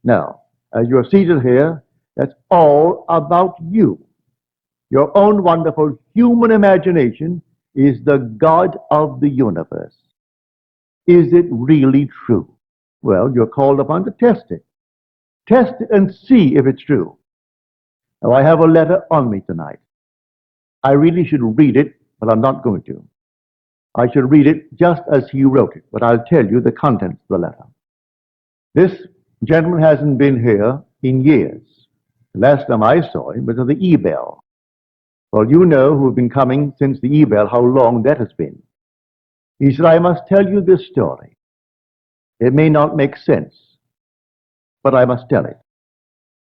Now, as you're seated here, that's all about you. Your own wonderful human imagination is the God of the universe. Is it really true? Well, you're called upon to test it. Test it and see if it's true. Now, I have a letter on me tonight. I really should read it, but I'm not going to. I should read it just as he wrote it, but I'll tell you the contents of the letter. This gentleman hasn't been here in years. The last time I saw him was at the Unveil. Well, you know who have been coming since the Unveil, how long that has been. He said, I must tell you this story. It may not make sense, but I must tell it.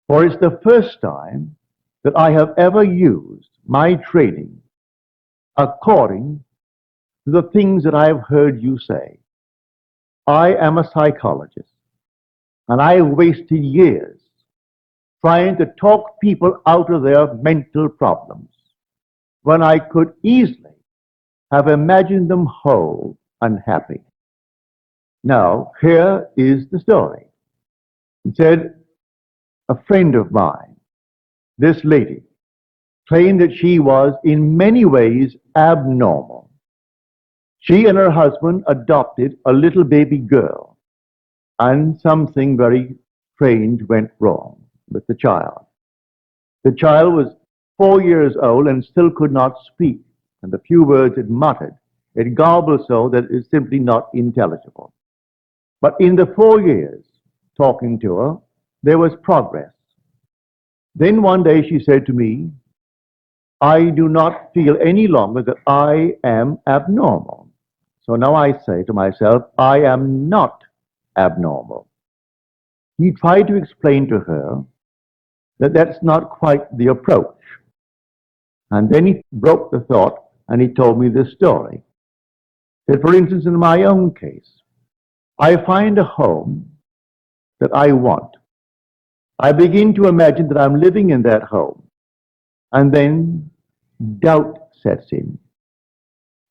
For it's the first time that I have ever used my training according to the things that I have heard you say. I am a psychologist, and I have wasted years trying to talk people out of their mental problems when I could easily have imagined them whole and happy. Now, here is the story. He said, a friend of mine, this lady, claimed that she was in many ways abnormal. She and her husband adopted a little baby girl, and something very strange went wrong with the child. The child was 4 years old and still could not speak, and the few words it muttered, it garbled so that it is simply not intelligible. But in the 4 years talking to her, there was progress. Then one day she said to me, I do not feel any longer that I am abnormal. So now I say to myself, I am not abnormal. He tried to explain to her that that's not quite the approach. And then he broke the thought and he told me this story. That, for instance, in my own case, I find a home that I want. I begin to imagine that I'm living in that home. And then doubt sets in.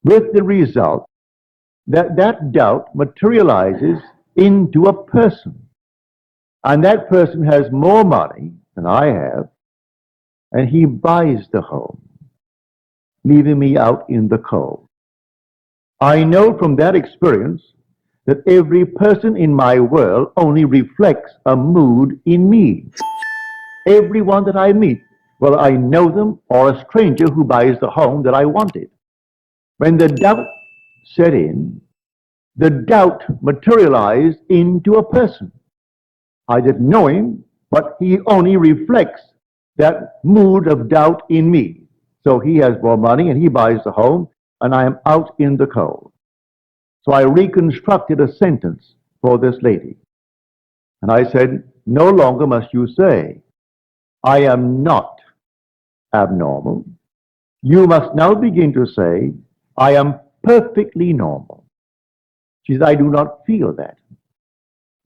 With the result that that doubt materializes into a person. And that person has more money than I have, and he buys the home, leaving me out in the cold. I know from that experience that every person in my world only reflects a mood in me. Everyone that I meet, whether I know them or a stranger who buys the home that I wanted. When the doubt set in, the doubt materialized into a person. I didn't know him, but he only reflects that mood of doubt in me. So he has more money and he buys the home, and I am out in the cold. So I reconstructed a sentence for this lady. And I said, no longer must you say, I am not abnormal. You must now begin to say, I am perfectly normal. She said, I do not feel that.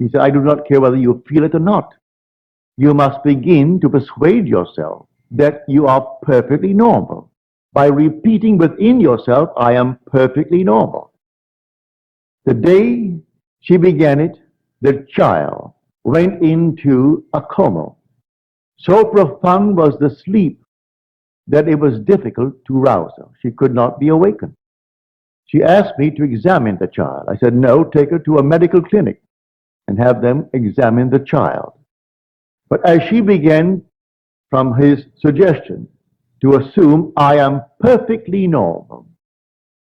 He said, I do not care whether you feel it or not. You must begin to persuade yourself that you are perfectly normal by repeating within yourself, I am perfectly normal. The day she began it, the child went into a coma. So profound was the sleep that it was difficult to rouse her. She could not be awakened. She asked me to examine the child. I said, no, take her to a medical clinic and have them examine the child. But as she began, from his suggestion, to assume I am perfectly normal,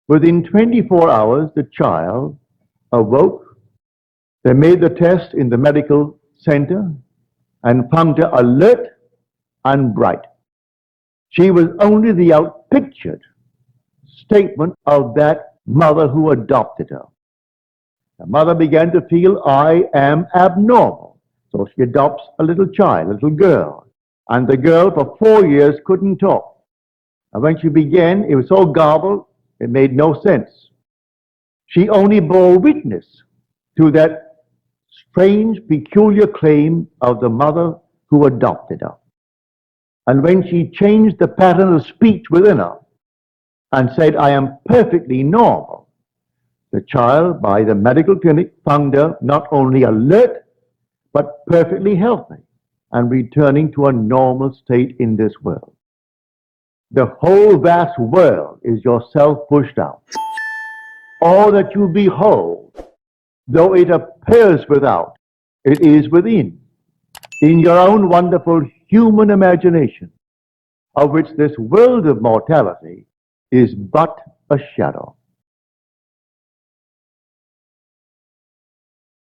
within 24 hours, the child awoke. They made the test in the medical center and found her alert and bright. She was only the outpictured statement of that mother who adopted her. The mother began to feel, I am abnormal. So she adopts a little child, a little girl. And the girl for 4 years couldn't talk. And when she began, it was so garbled, it made no sense. She only bore witness to that strange, peculiar claim of the mother who adopted her. And when she changed the pattern of speech within her and said, I am perfectly normal, the child, by the medical clinic, found her not only alert, but perfectly healthy and returning to a normal state in this world. The whole vast world is yourself pushed out. All that you behold, though it appears without, it is within, in your own wonderful human imagination, of which this world of mortality is but a shadow.